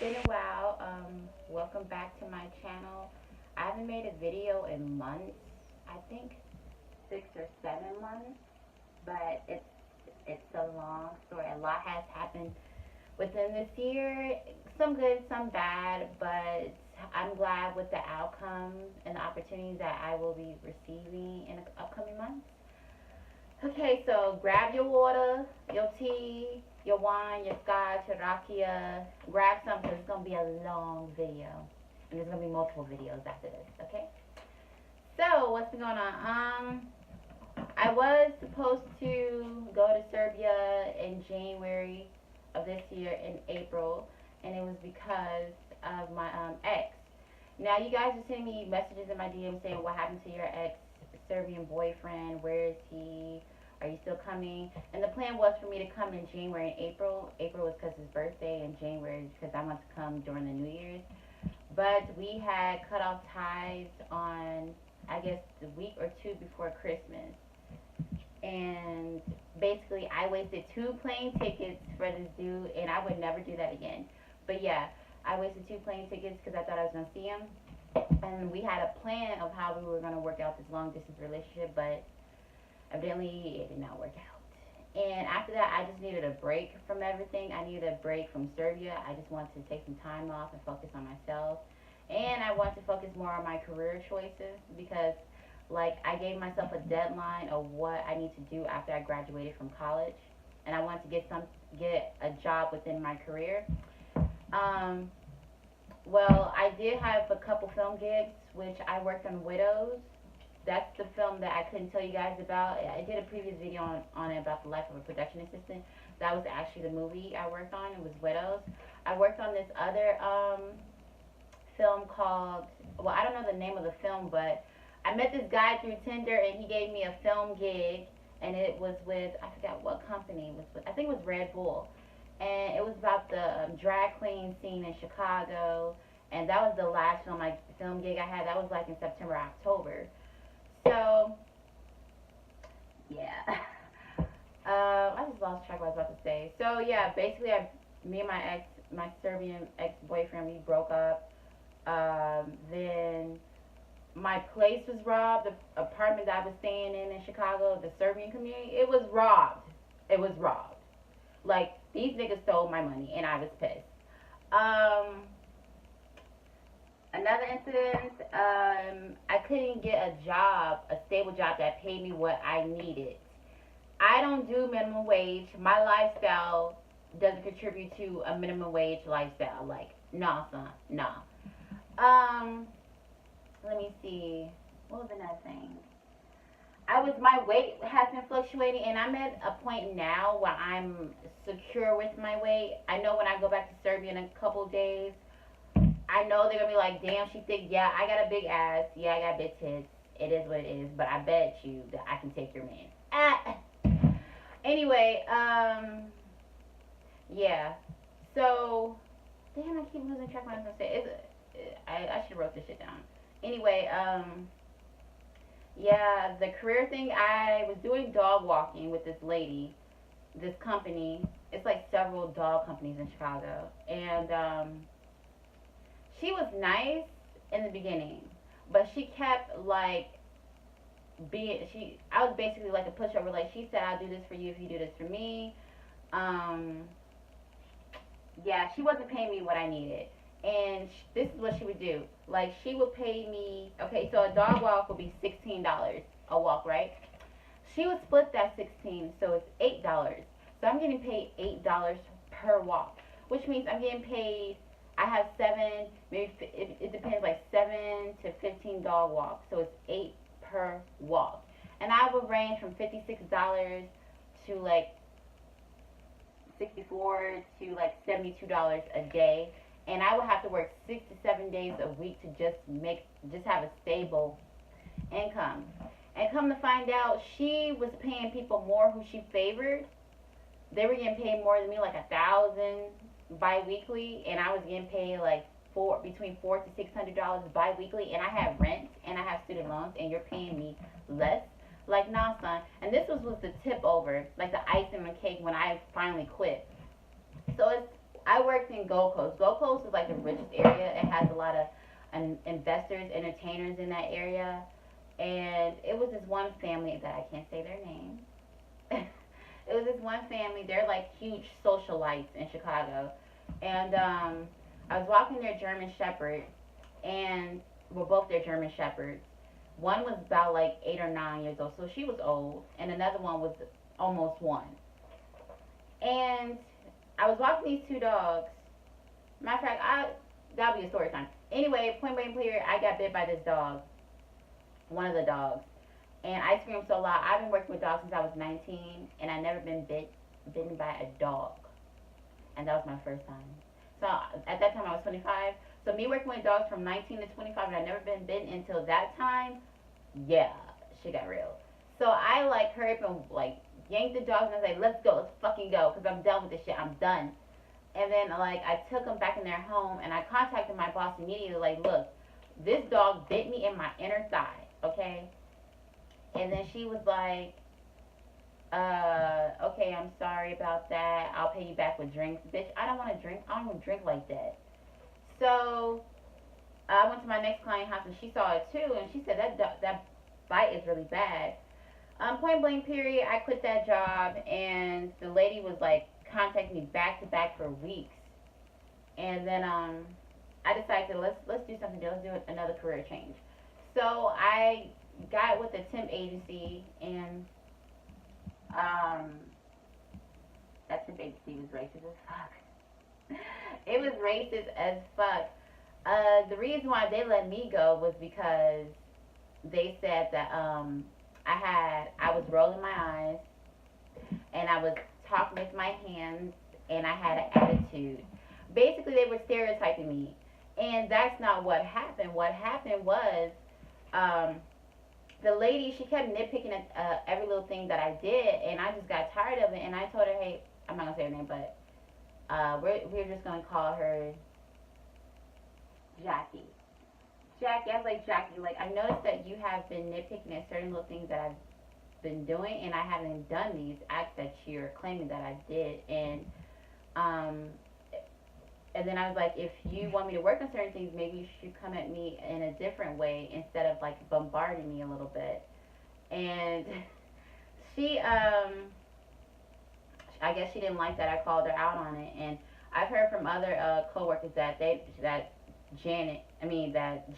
been a while. Welcome back to my channel. I haven't made a video in months. I think 6 or 7 months, but it's a long story. A lot has happened within this year. Some good, some bad, but I'm glad with the outcome and the opportunities that I will be receiving in the upcoming months. Okay, so grab your water, your tea, your wine, your scotch, your rakia. Grab something. It's gonna be a long video, and there's gonna be multiple videos after this. Okay. So what's been going on? I was supposed to go to Serbia in January of this year in April, and it was because of my ex. Now you guys are sending me messages in my DM saying what happened to your ex Serbian boyfriend? Where is he? Are you still coming? And the plan was for me to come in January and April. April was because his birthday, and January because I want to come during the New Year's. But we had cut off ties on, I guess, the week or two before Christmas. And basically, I wasted 2 plane tickets for this dude, and I would never do that again. But yeah, I wasted 2 plane tickets because I thought I was going to see him. And we had a plan of how we were going to work out this long distance relationship, but evidently it did not work out. And after that, I just needed a break from everything. I needed a break from Serbia. I just wanted to take some time off and focus on myself. And I want to focus more on my career choices because, like, I gave myself a deadline of what I need to do after I graduated from college, and I want to get a job within my career. Um, well, I did have a couple film gigs, which I worked on Widows. That's the film that I couldn't tell you guys about. I did a previous video on it about the life of a production assistant. That was actually the movie I worked on. It was Widows. I worked on this other film called, well, I don't know the name of the film, but I met this guy through Tinder, and he gave me a film gig, and it was with, I forgot what company it was with. I think it was Red Bull. And it was about the drag queen scene in Chicago, and that was the last film gig I had. That was like in September, October. So, yeah. I just lost track of what I was about to say. So, yeah, basically, me and my Serbian ex-boyfriend, we broke up. Then my place was robbed. The apartment that I was staying in Chicago, the Serbian community, it was robbed. It was robbed. Like, these niggas stole my money, and I was pissed. Another incident, I couldn't get a job, a stable job that paid me what I needed. I don't do minimum wage. My lifestyle doesn't contribute to a minimum wage lifestyle. Like, nah, son, nah. Let me see. What was another thing? My weight has been fluctuating, and I'm at a point now where I'm secure with my weight. I know when I go back to Serbia in a couple days, I know they're gonna be like, damn, she thick. Yeah, I got a big ass. Yeah, I got big tits. It is what it is. But I bet you that I can take your man. Anyway, yeah. So, damn, I keep losing track of what I was gonna say. I should have wrote this shit down. Anyway, yeah, the career thing. I was doing dog walking with this lady, this company. It's like several dog companies in Chicago, and she was nice in the beginning, but she kept like I was basically like a pushover. Like, she said, I'll do this for you if you do this for me. Um, yeah, she wasn't paying me what I needed. And this is what she would do. Like, she would pay me, okay, so a dog walk would be $16 a walk, right? She would split that 16, so it's $8. So I'm getting paid $8 per walk, which means I'm getting paid, I have 7, maybe it depends, like 7 to 15 dog walks, so it's 8 per walk. And I would range from $56 to like 64 to like $72 a day, and I would have to work 6 to 7 days a week to just have a stable income. And come to find out, she was paying people more who she favored. They were getting paid more than me, like $1,000 bi-weekly, and I was getting paid like between $400 to $600 bi-weekly, and I have rent and I have student loans, and you're paying me less. Like, nah, son. And this was the tip over, like the icing on the cake when I finally quit. So I worked in Gold Coast. Gold Coast is like the richest area. It has a lot of investors, entertainers in that area. And it was this one family that I can't say their name. It was this one family. They're like huge socialites in Chicago. And I was walking their German Shepherd, and well, both their German Shepherds. One was about like 8 or 9 years old, so she was old, and another one was almost one. And I was walking these two dogs. Matter of fact, that'll be a story time. Anyway, point blank clear, I got bit by this dog, one of the dogs, and I screamed so loud. I've been working with dogs since I was 19, and I never been bitten by a dog, and that was my first time. So at that time I was 25. So me working with dogs from 19 to 25, and I never been bitten until that time. Yeah, shit got real. So I like hurry up and like yank the dogs and I say, let's go, let's fucking go, because I'm done with this shit. I'm done. And then like I took them back in their home, and I contacted my boss immediately. Like, look, this dog bit me in my inner thigh, okay? And then she was like, okay, I'm sorry about that. I'll pay you back with drinks. Bitch, I don't want to drink. I don't even drink like that. So I went to my next client house, and she saw it too, and she said that bite is really bad. Point blank period, I quit that job, and the lady was like contacting me back to back for weeks. And then I decided to let's do something different. Let's do another career change. So I got with a temp agency, and that temp agency was racist as fuck. It was racist as fuck. The reason why they let me go was because they said that I was rolling my eyes, and I was talking with my hands, and I had an attitude. Basically, they were stereotyping me, and that's not what happened. What happened was the lady, she kept nitpicking at every little thing that I did, and I just got tired of it, and I told her, hey, I'm not going to say her name, but we're just going to call her Jackie. Jackie, I was like, Jackie, like, I noticed that you have been nitpicking at certain little things that I've been doing, and I haven't done these acts that you're claiming that I did. And then I was like, if you want me to work on certain things, maybe you should come at me in a different way instead of like bombarding me a little bit. And she, I guess she didn't like that I called her out on it. And I've heard from other coworkers that that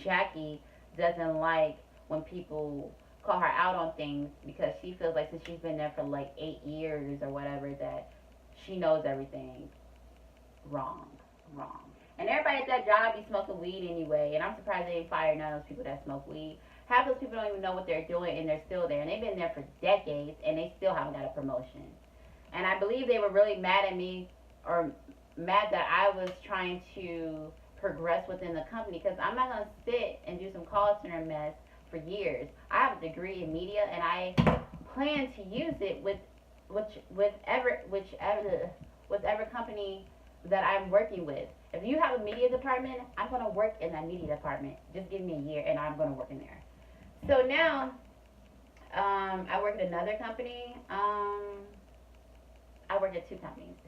Jackie doesn't like when people call her out on things, because she feels like since she's been there for like 8 years or whatever, that she knows everything. Wrong. And everybody at that job be smoking weed anyway, and I'm surprised they didn't fire none of those people that smoke weed. Half those people don't even know what they're doing, and they're still there, and they've been there for decades, and they still haven't got a promotion. And I believe they were really mad at me, or mad that I was trying to progress within the company, because I'm not going to sit and do some call center mess for years. I have a degree in media, and I plan to use it with whichever company that I'm working with. If you have a media department, I'm going to work in that media department. Just give me a year, and I'm going to work in there. So now, I work at another company. I work at 2 companies.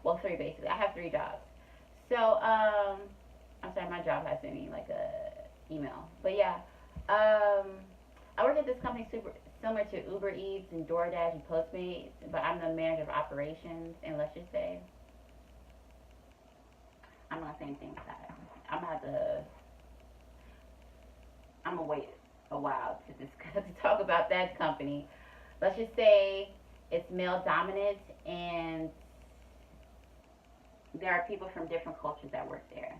Well, 3 basically. I have 3 jobs. So, I'm sorry, my job has sent me like a email. But yeah, I work at this company similar to Uber Eats and DoorDash and Postmates, but I'm the manager of operations, and let's just say, I'm not saying anything about it. I'm gonna wait a while to talk about that company. Let's just say it's male dominant, and there are people from different cultures that work there.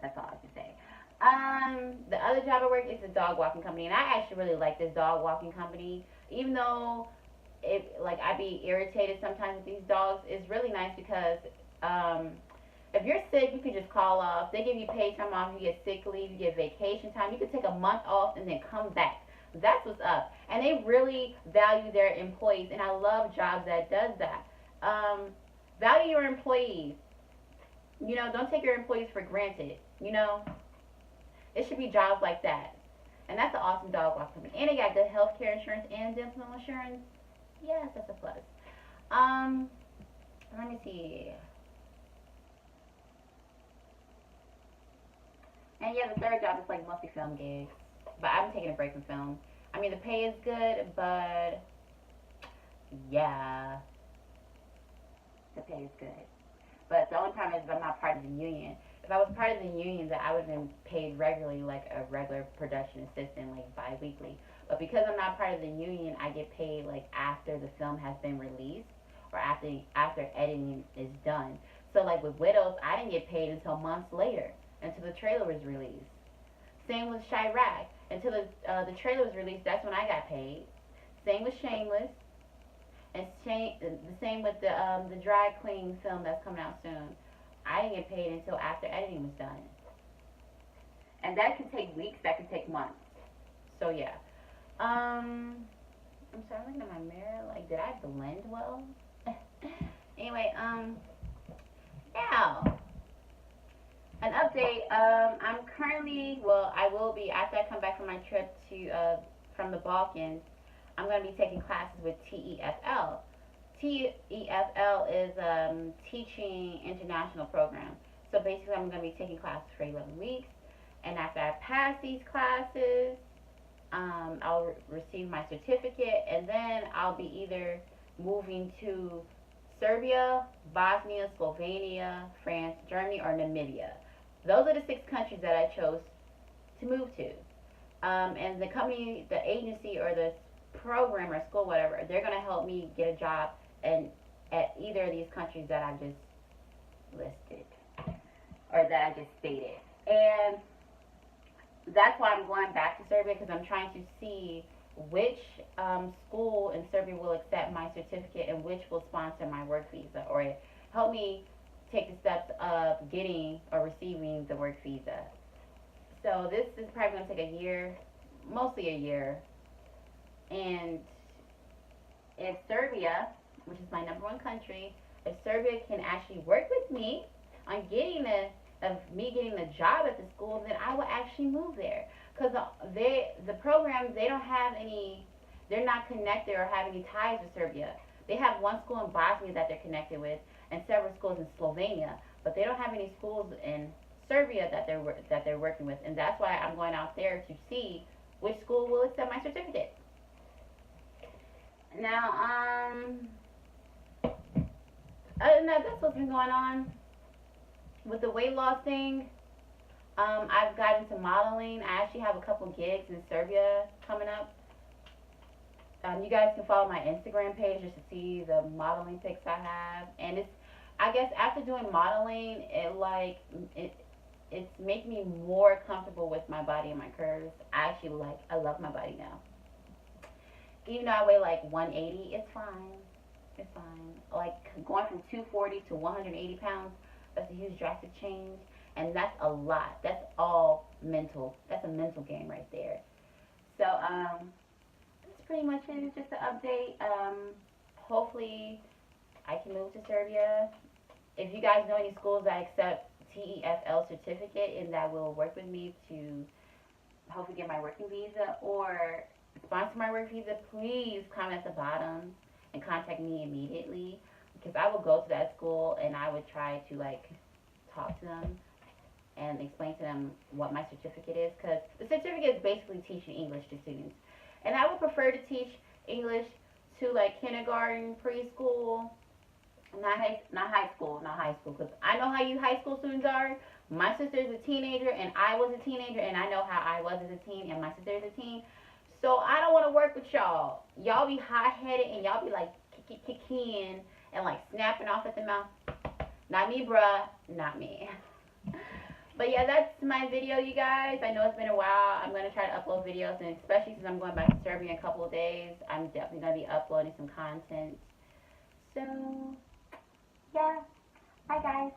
That's all I can say. The other job I work is a dog walking company, and I actually really like this dog walking company, even though I be irritated sometimes with these dogs. It's really nice because if you're sick, you can just call off. They give you paid time off. You get sick leave. You get vacation time. You can take a month off and then come back. That's what's up. And they really value their employees, and I love jobs that does that. Value your employees. You know, don't take your employees for granted. You know, it should be jobs like that. And that's an awesome dog walk company. And they got good health care insurance and dental insurance. Yes, that's a plus. Let me see. And yeah, the third job is like mostly film gigs. But I'm taking a break from film. I mean, the pay is good, but yeah, the pay is good. But the only problem is if I'm not part of the union. If I was part of the union, then I would have been paid regularly like a regular production assistant, like bi-weekly. But because I'm not part of the union, I get paid like after the film has been released or after editing is done. So like with Widows, I didn't get paid until months later, until the trailer was released. Same with Chirac. Until the trailer was released, that's when I got paid. Same with Shameless, and the same with the drag queen film that's coming out soon. I didn't get paid until after editing was done, and that can take weeks. That can take months. So yeah. I'm sorry. I'm looking at my mirror. Like, did I blend well? Anyway. Now an update. I'm currently, well, I will be after I come back from my trip to from the Balkans. I'm going to be taking classes with TEFL. TEFL is Teaching International Program. So basically, I'm going to be taking classes for 11 weeks, and after I pass these classes, I'll receive my certificate, and then I'll be either moving to Serbia, Bosnia, Slovenia, France, Germany, or Namibia. Those are the 6 countries that I chose to move to. And the company, the agency, or the program or school, whatever, they're going to help me get a job at either of these countries that I just listed or that I just stated. And that's why I'm going back to Serbia, because I'm trying to see which school in Serbia will accept my certificate and which will sponsor my work visa or help me take the steps of getting or receiving the work visa. So this is probably going to take a year, mostly a year. And if Serbia, which is my #1 country, if Serbia can actually work with me on getting the job at the school, then I will actually move there. Because the program, they don't have any, they're not connected or have any ties with Serbia. They have one school in Bosnia that they're connected with, and several schools in Slovenia, but they don't have any schools in Serbia that they're working with, and that's why I'm going out there to see which school will accept my certificate. Now, other than that, that's what's been going on with the weight loss thing. I've gotten into modeling. I actually have a couple gigs in Serbia coming up. You guys can follow my Instagram page just to see the modeling pics I have. And I guess after doing modeling, it's making me more comfortable with my body and my curves. I love my body now. Even though I weigh like 180, it's fine. It's fine. Like going from 240 to 180 pounds, that's a huge drastic change. And that's a lot. That's all mental. That's a mental game right there. So, that's pretty much it. It's just an update. Hopefully, I can move to Serbia. If you guys know any schools that accept TEFL certificate and that will work with me to hopefully get my working visa or sponsor my work visa, please comment at the bottom and contact me immediately, because I will go to that school and I would try to talk to them and explain to them what my certificate is, because the certificate is basically teaching English to students. And I would prefer to teach English to kindergarten, preschool, not high school, because I know how you high school students are. My sister is a teenager, and I was a teenager, and I know how I was as a teen, and my sister is a teen. So I don't want to work with y'all. Y'all be hot-headed, and y'all be kicking and snapping off at the mouth. Not me, bruh. Not me. But yeah, that's my video, you guys. I know it's been a while. I'm going to try to upload videos, and especially since I'm going back to Serbia in a couple of days, I'm definitely going to be uploading some content. So, yeah. Bye, guys.